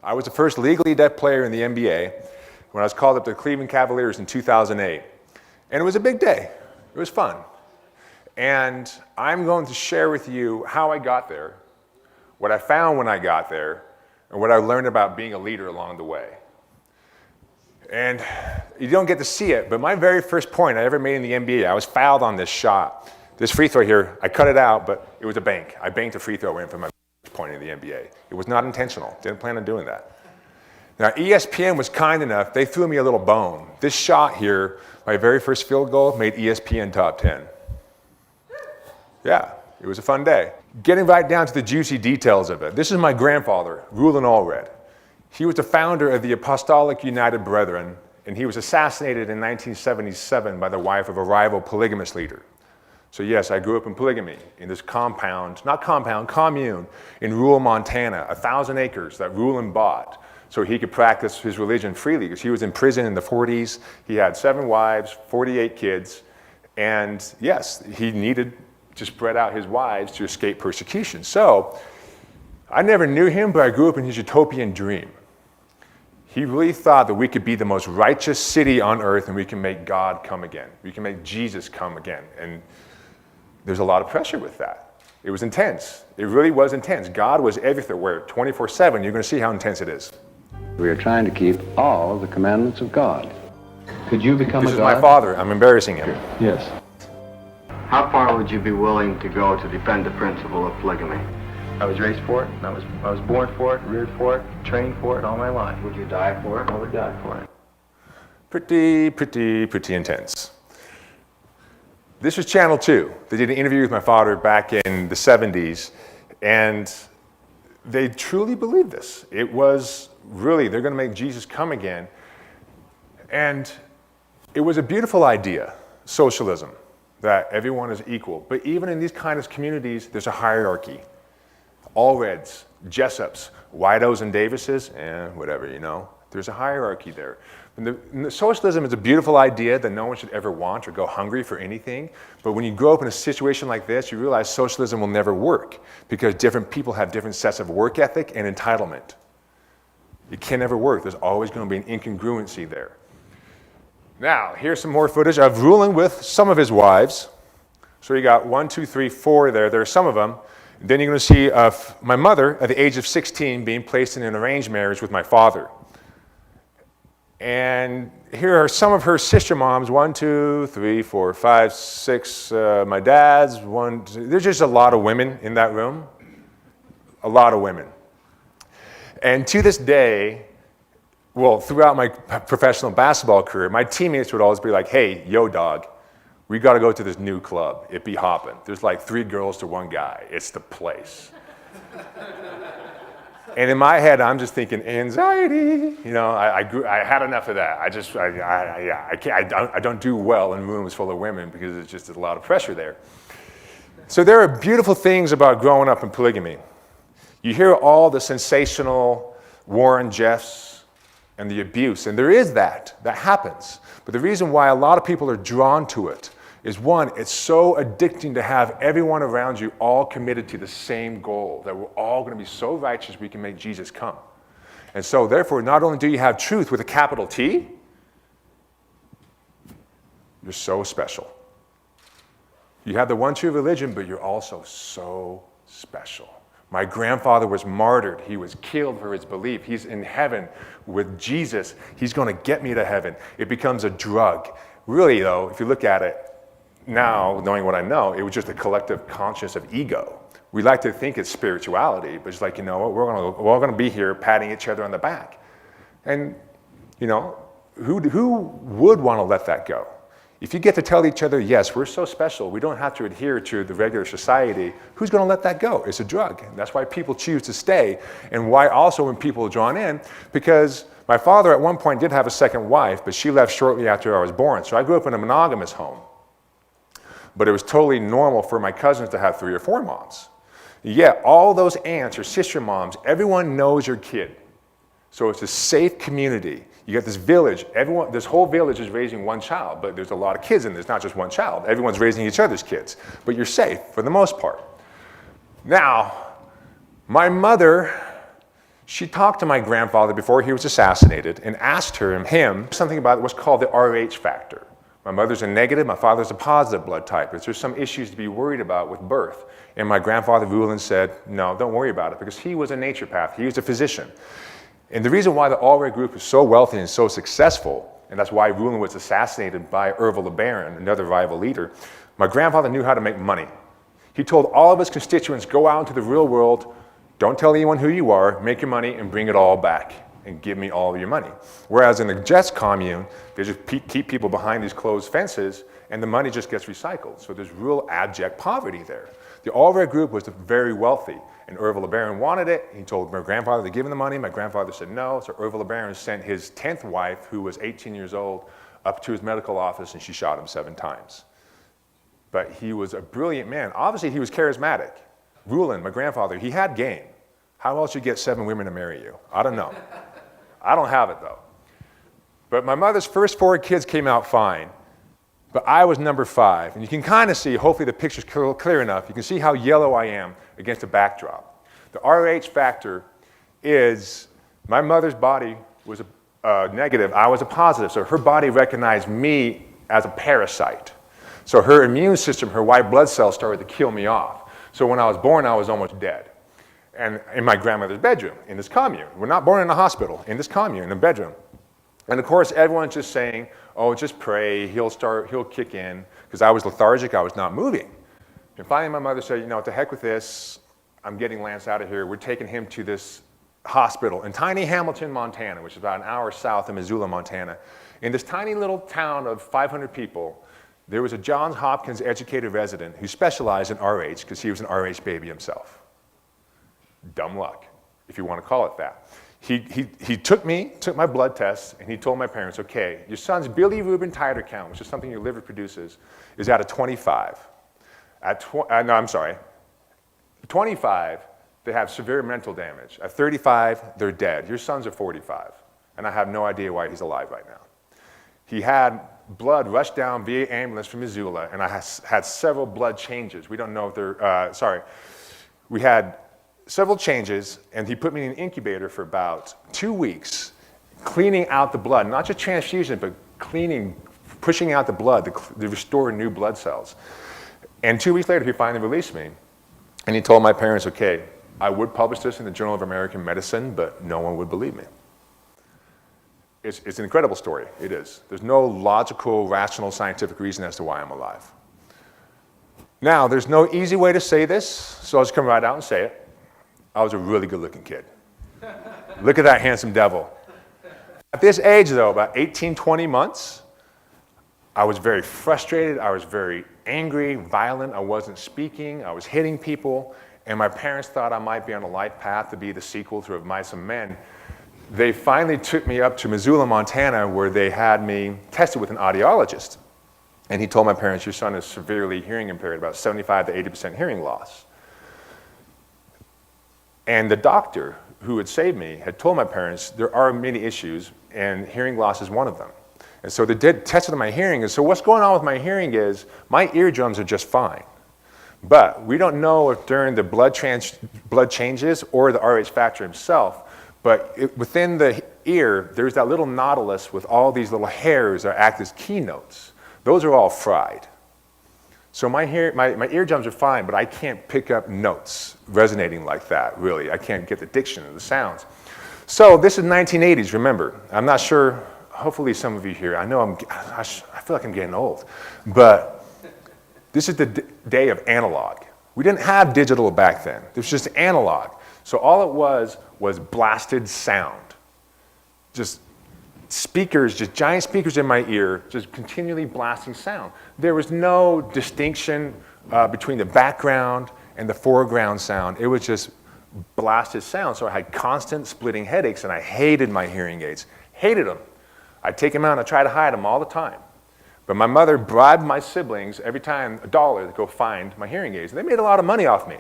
I was the first legally deaf player in the NBA when I was called up to the Cleveland Cavaliers in 2008. And it was a big day. It was fun. And I'm going to share with you how I got there, what I found when I got there, and what I learned about being a leader along the way. And you don't get to see it, but my very first point I ever made in the NBA, I was fouled on this shot. This free throw here, I cut it out, but it was a bank. I banked a free throw in for my first point in the NBA. It was not intentional. Didn't plan on doing that. Now, ESPN was kind enough. They threw me a little bone. This shot here, my very first field goal, made ESPN top 10. Yeah, it was a fun day. Getting right down to the juicy details of it. This is my grandfather, Reuel Allred. He was the founder of the Apostolic United Brethren, and he was assassinated in 1977 by the wife of a rival polygamous leader. So yes, I grew up in polygamy, in this commune in rural Montana, 1,000 acres that Reuel bought so he could practice his religion freely, because he was in prison in the 40s. He had 7 wives, 48 kids, and yes, he needed to spread out his wives to escape persecution. So I never knew him, but I grew up in his utopian dream. He really thought that we could be the most righteous city on earth and we can make God come again. We can make Jesus come again. And there's a lot of pressure with that. It was intense. It really was intense. God was everywhere, 24/7. You're going to see how intense it is. We are trying to keep all of the commandments of God. Could you become a God? This is my father. I'm embarrassing him. Yes. How far would you be willing to go to defend the principle of polygamy? I was raised for it, and I was born for it, reared for it, trained for it all my life. Would you die for it? I would die for it. Pretty intense. This was Channel 2. They did an interview with my father back in the 70s, and they truly believed this. It was really, they're going to make Jesus come again. And it was a beautiful idea, socialism, that everyone is equal. But even in these kind of communities, there's a hierarchy. Allreds, Jessups, Whiteos and Davises, whatever, you know. There's a hierarchy there. And socialism is a beautiful idea that no one should ever want or go hungry for anything. But when you grow up in a situation like this, you realize socialism will never work because different people have different sets of work ethic and entitlement. It can never work. There's always going to be an incongruency there. Now, here's some more footage of Reuel with some of his wives. So you got 1, 2, 3, 4 there. There are some of them. Then you're going to see my mother at the age of 16 being placed in an arranged marriage with my father. And here are some of her sister moms, 1, 2, 3, 4, 5, 6, my dad's, 1, 2. There's just a lot of women in that room. A lot of women. And to this day, well, throughout my professional basketball career, my teammates would always be like, hey, yo, dog, we got to go to this new club. It be hopping. There's like 3 girls to 1 guy. It's the place. And in my head, I'm just thinking anxiety. You know, I had enough of that. I don't do well in rooms full of women because it's just a lot of pressure there. So there are beautiful things about growing up in polygamy. You hear all the sensational Warren Jeffs and the abuse, and there is that happens. But the reason why a lot of people are drawn to it is, one, it's so addicting to have everyone around you all committed to the same goal, that we're all going to be so righteous we can make Jesus come. And so therefore, not only do you have truth with a capital T, you're so special. You have the one true religion, but you're also so special. My grandfather was martyred. He was killed for his belief. He's in heaven with Jesus. He's going to get me to heaven. It becomes a drug. Really, though, if you look at it now, knowing what I know, it was just a collective conscience of ego. We like to think it's spirituality, but it's like, you know what, we're all going to be here patting each other on the back. And, you know, who would want to let that go? If you get to tell each other, yes, we're so special, we don't have to adhere to the regular society, who's going to let that go? It's a drug. And that's why people choose to stay, and why also when people are drawn in, because my father at one point did have a second wife, but she left shortly after I was born. So I grew up in a monogamous home. But it was totally normal for my cousins to have 3 or 4 moms. Yet all those aunts or sister moms, everyone knows your kid. So it's a safe community. You got this village, this whole village is raising 1 child, but there's a lot of kids in this, not just 1 child. Everyone's raising each other's kids, but you're safe for the most part. Now, my mother, She talked to my grandfather before he was assassinated and asked him something about what's called the RH factor. My mother's a negative, my father's a positive blood type. There's some issues to be worried about with birth. And my grandfather Rulon said, no, don't worry about it, because he was a naturopath, he was a physician. And the reason why the Allred Group is so wealthy and so successful, and that's why Rulon was assassinated by Orville LeBaron, another rival leader, my grandfather knew how to make money. He told all of his constituents, go out into the real world, don't tell anyone who you are, make your money and bring it all back and give me all of your money. Whereas in the Jets commune, they just keep people behind these closed fences and the money just gets recycled. So there's real abject poverty there. The Allred Group was very wealthy, and Orville LeBaron wanted it. He told my grandfather to give him the money. My grandfather said no, so Orville LeBaron sent his 10th wife, who was 18 years old, up to his medical office, and she shot him 7 times. But he was a brilliant man. Obviously, he was charismatic. Rulon, my grandfather, he had game. How else you get 7 women to marry you? I don't know. I don't have it, though. But my mother's first 4 kids came out fine. But I was number 5. And you can kind of see, hopefully the picture's clear enough, you can see how yellow I am against the backdrop. The RH factor is my mother's body was a negative, I was a positive. So her body recognized me as a parasite. So her immune system, her white blood cells started to kill me off. So when I was born, I was almost dead. And in my grandmother's bedroom, in this commune. We're not born in a hospital, in this commune, in a bedroom. And of course, everyone's just saying, oh, just pray, he'll kick in, because I was lethargic, I was not moving. And finally, my mother said, you know, to heck with this, I'm getting Lance out of here. We're taking him to this hospital in tiny Hamilton, Montana, which is about an hour south of Missoula, Montana. In this tiny little town of 500 people, there was a Johns Hopkins educated resident who specialized in RH, because he was an RH baby himself. Dumb luck, if you want to call it that. He took my blood tests, and he told my parents, okay, your son's bilirubin titer count, which is something your liver produces, is at a 25. At 25, they have severe mental damage. At 35, they're dead. Your son's at 45, and I have no idea why he's alive right now. He had blood rushed down via ambulance from Missoula, and I had several blood changes. We don't know if they're, we had several changes, and he put me in an incubator for about 2 weeks, cleaning out the blood, not just transfusion, but cleaning, pushing out the blood to restore new blood cells. And 2 weeks later, he finally released me, and he told my parents, okay, I would publish this in the Journal of American Medicine, but no one would believe me. It's an incredible story, it is. There's no logical, rational, scientific reason as to why I'm alive. Now, there's no easy way to say this, so I'll just come right out and say it. I was a really good-looking kid. Look at that handsome devil. At this age, though, about 18, 20 months, I was very frustrated, I was very angry, violent, I wasn't speaking, I was hitting people, and my parents thought I might be on a life path to be the sequel to Of Mice and Men. They finally took me up to Missoula, Montana, where they had me tested with an audiologist. And he told my parents, your son is severely hearing impaired, about 75 to 80% hearing loss. And the doctor who had saved me had told my parents there are many issues, and hearing loss is one of them. And so they tested my hearing, and so what's going on with my hearing is my eardrums are just fine. But we don't know if during the blood changes or the RH factor himself, but within the ear, there's that little nautilus with all these little hairs that act as keynotes. Those are all fried. So my eardrums are fine, but I can't pick up notes resonating like that, really. I can't get the diction of the sounds. So this is 1980s, remember. I'm not sure, hopefully some of you here, I know I feel like I'm getting old, but this is the day of analog. We didn't have digital back then. It was just analog. So all it was blasted sound. Just speakers, just giant speakers in my ear, just continually blasting sound. There was no distinction between the background and the foreground sound. It was just blasted sound. So I had constant splitting headaches, and I hated my hearing aids. Hated them. I'd take them out and I'd try to hide them all the time. But my mother bribed my siblings every time $1 to go find my hearing aids. And they made a lot of money off me.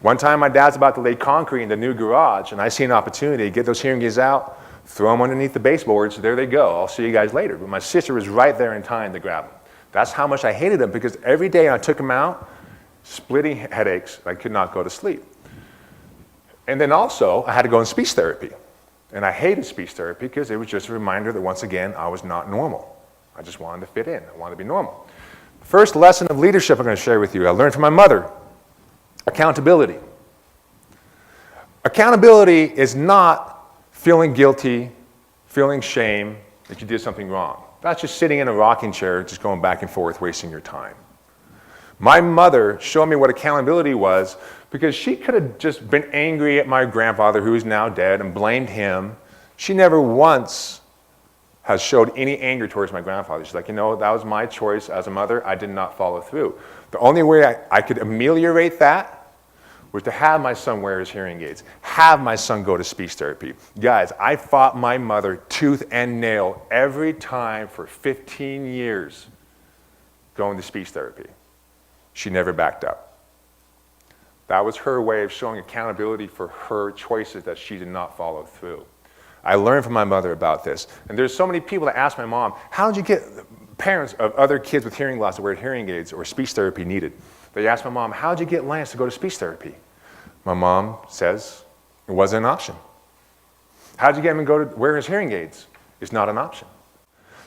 One time my dad's about to lay concrete in the new garage, and I see an opportunity to get those hearing aids out, throw them underneath the baseboards, there they go, I'll see you guys later. But my sister was right there in time to grab them. That's how much I hated them, because every day I took them out, splitting headaches, I could not go to sleep. And then also, I had to go in speech therapy. And I hated speech therapy because it was just a reminder that once again, I was not normal. I just wanted to fit in. I wanted to be normal. The first lesson of leadership I'm going to share with you, I learned from my mother. Accountability. Accountability is not feeling guilty, feeling shame that you did something wrong. That's just sitting in a rocking chair, just going back and forth, wasting your time. My mother showed me what accountability was because she could have just been angry at my grandfather, who is now dead, and blamed him. She never once has showed any anger towards my grandfather. She's like, you know, that was my choice as a mother. I did not follow through. The only way I could ameliorate that was to have my son wear his hearing aids, have my son go to speech therapy. Guys, I fought my mother tooth and nail every time for 15 years going to speech therapy. She never backed up. That was her way of showing accountability for her choices that she did not follow through. I learned from my mother about this. And there's so many people that ask my mom, how did you get parents of other kids with hearing loss that wear hearing aids or speech therapy needed? They asked my mom, how did you get Lance to go to speech therapy? My mom says it wasn't an option. How did you get him to go to wear his hearing aids? It's not an option.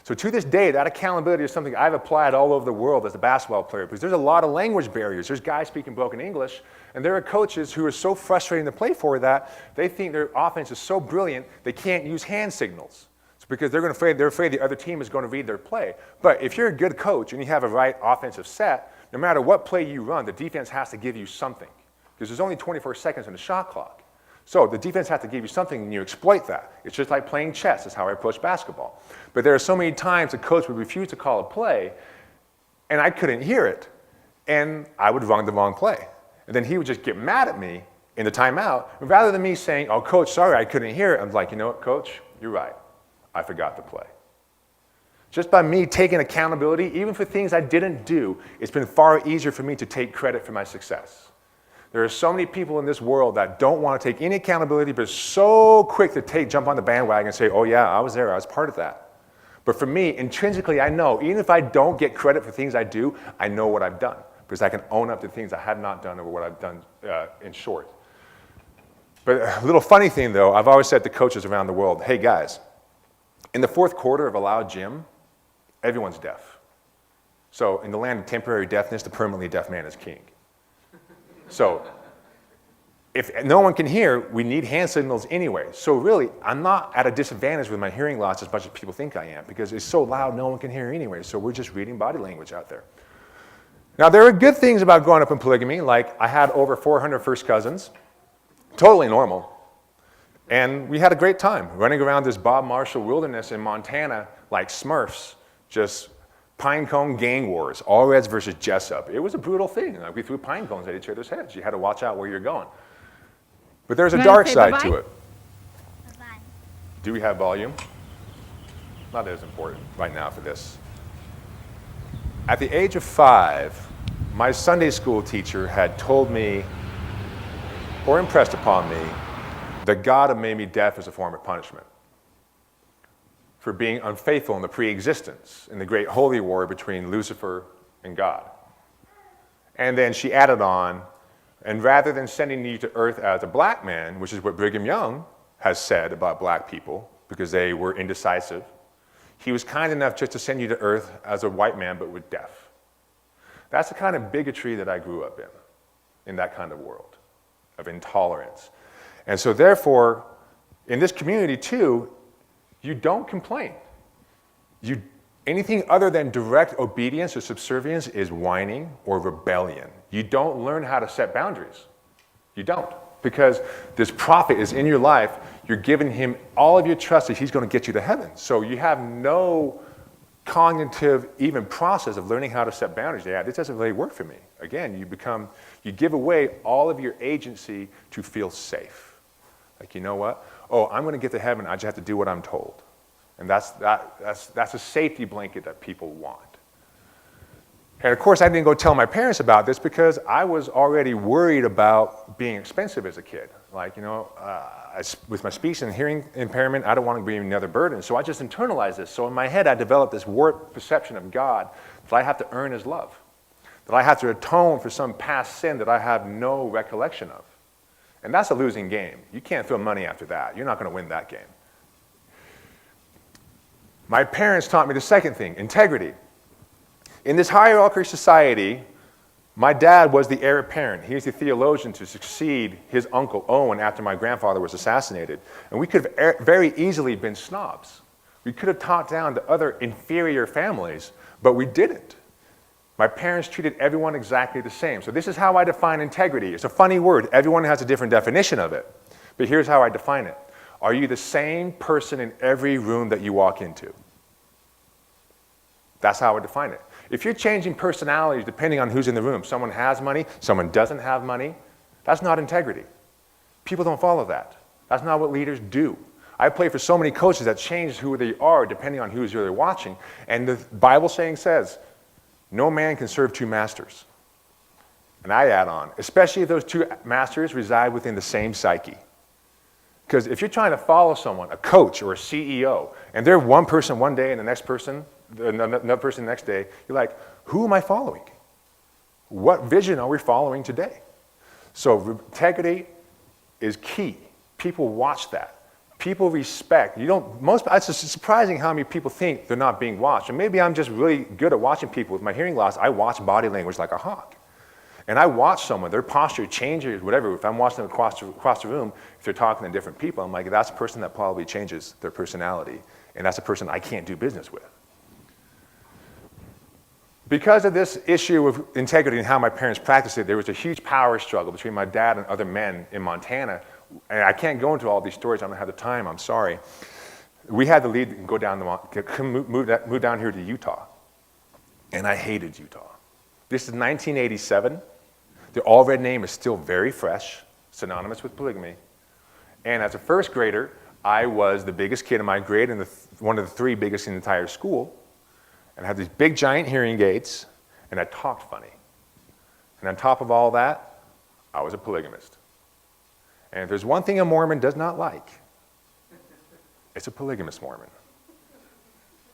So to this day, that accountability is something I've applied all over the world as a basketball player because there's a lot of language barriers. There's guys speaking broken English, and there are coaches who are so frustrating to play for that they think their offense is so brilliant they can't use hand signals. It's because they're afraid the other team is going to read their play. But if you're a good coach and you have a right offensive set, no matter what play you run, the defense has to give you something because there's only 24 seconds in the shot clock. So the defense has to give you something and you exploit that. It's just like playing chess. That's how I approach basketball. But there are so many times the coach would refuse to call a play and I couldn't hear it and I would run the wrong play. And then he would just get mad at me in the timeout. And rather than me saying, oh, coach, sorry, I couldn't hear it, I'm like, you know what, coach, you're right. I forgot the play. Just by me taking accountability, even for things I didn't do, it's been far easier for me to take credit for my success. There are so many people in this world that don't want to take any accountability, but are so quick to jump on the bandwagon and say, oh yeah, I was there, I was part of that. But for me, intrinsically, I know, even if I don't get credit for things I do, I know what I've done, because I can own up to things I have not done or what I've done in short. But a little funny thing though, I've always said to coaches around the world, hey guys, in the fourth quarter of a loud gym, everyone's deaf. So in the land of temporary deafness, the permanently deaf man is king. So if no one can hear, we need hand signals anyway. So really, I'm not at a disadvantage with my hearing loss as much as people think I am because it's so loud no one can hear anyway. So we're just reading body language out there. Now there are good things about growing up in polygamy, like I had over 400 first cousins, totally normal. And we had a great time running around this Bob Marshall wilderness in Montana like Smurfs, just pine cone gang wars, all Reds versus Jessup. It was a brutal thing. Like we threw pine cones at each other's heads. You had to watch out where you're going. But there's a dark side to it. Bye-bye. Do we have volume? Not as important right now for this. At the age of 5, my Sunday school teacher had told me, or impressed upon me, that God had made me deaf as a form of punishment for being unfaithful in the pre-existence, in the great holy war between Lucifer and God. And then she added on, and rather than sending you to earth as a black man, which is what Brigham Young has said about black people, because they were indecisive, he was kind enough just to send you to earth as a white man, but with deaf. That's the kind of bigotry that I grew up in that kind of world of intolerance. And so therefore, in this community too, you don't complain. Anything other than direct obedience or subservience is whining or rebellion. You don't learn how to set boundaries. You don't. Because this prophet is in your life, you're giving him all of your trust that he's going to get you to heaven. So you have no cognitive even process of learning how to set boundaries. Yeah, this doesn't really work for me. Again, you give away all of your agency to feel safe. Like, you know what? Oh, I'm going to get to heaven. I just have to do what I'm told. And that's a safety blanket that people want. And of course, I didn't go tell my parents about this because I was already worried about being expensive as a kid. Like, you know, with my speech and hearing impairment, I don't want to be another burden. So I just internalized this. So in my head, I developed this warped perception of God that I have to earn his love, that I have to atone for some past sin that I have no recollection of. And that's a losing game. You can't throw money after that. You're not going to win that game. My parents taught me the second thing, integrity. In this hierarchical society, my dad was the heir apparent. He was the theologian to succeed his uncle Owen after my grandfather was assassinated. And we could have very easily been snobs. We could have talked down to other inferior families, but we didn't. My parents treated everyone exactly the same. So this is how I define integrity. It's a funny word. Everyone has a different definition of it. But here's how I define it. Are you the same person in every room that you walk into? That's how I define it. If you're changing personalities depending on who's in the room, someone has money, someone doesn't have money, that's not integrity. People don't follow that. That's not what leaders do. I play for so many coaches that change who they are depending on who's really watching. And the Bible saying says, no man can serve two masters. And I add on, especially if those two masters reside within the same psyche. Because if you're trying to follow someone, a coach or a CEO, and they're one person one day and another person the next day, you're like, who am I following? What vision are we following today? So integrity is key. People watch that. People respect. It's just surprising how many people think they're not being watched. And maybe I'm just really good at watching people. With my hearing loss, I watch body language like a hawk. And I watch someone, their posture changes, whatever. If I'm watching them across the room, if they're talking to different people, I'm like, that's a person that probably changes their personality. And that's a person I can't do business with. Because of this issue of integrity and how my parents practiced it, there was a huge power struggle between my dad and other men in Montana. And I can't go into all these stories. I don't have the time. I'm sorry. We had to leave and go down move down here to Utah. And I hated Utah. This is 1987. The Allred name is still very fresh, synonymous with polygamy. And as a first grader, I was the biggest kid in my grade and one of the three biggest in the entire school. And I had these big giant hearing aids, and I talked funny. And on top of all that, I was a polygamist. And if there's one thing a Mormon does not like, it's a polygamous Mormon.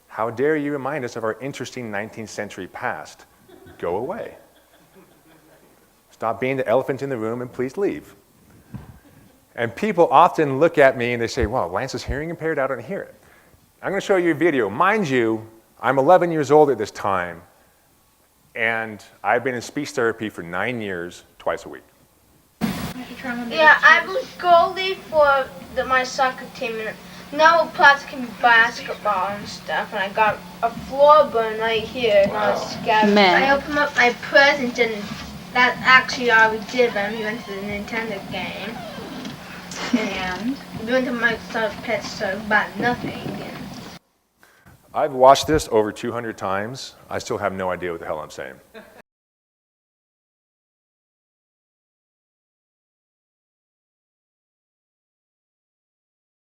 How dare you remind us of our interesting 19th century past? Go away. Stop being the elephant in the room and please leave. And people often look at me and they say, wow, Lance is hearing impaired, I don't hear it. I'm going to show you a video. Mind you, I'm 11 years old at this time, and I've been in speech therapy for 9 years, twice a week. Yeah, I was goalie for my soccer team, and now we're practicing basketball and stuff, and I got a floor burn right here, and I was scared. Man. I opened up my present, and that actually already did them. We went to the Nintendo game, and we went to Microsoft Pet Store, bought nothing. And I've watched this over 200 times. I still have no idea what the hell I'm saying.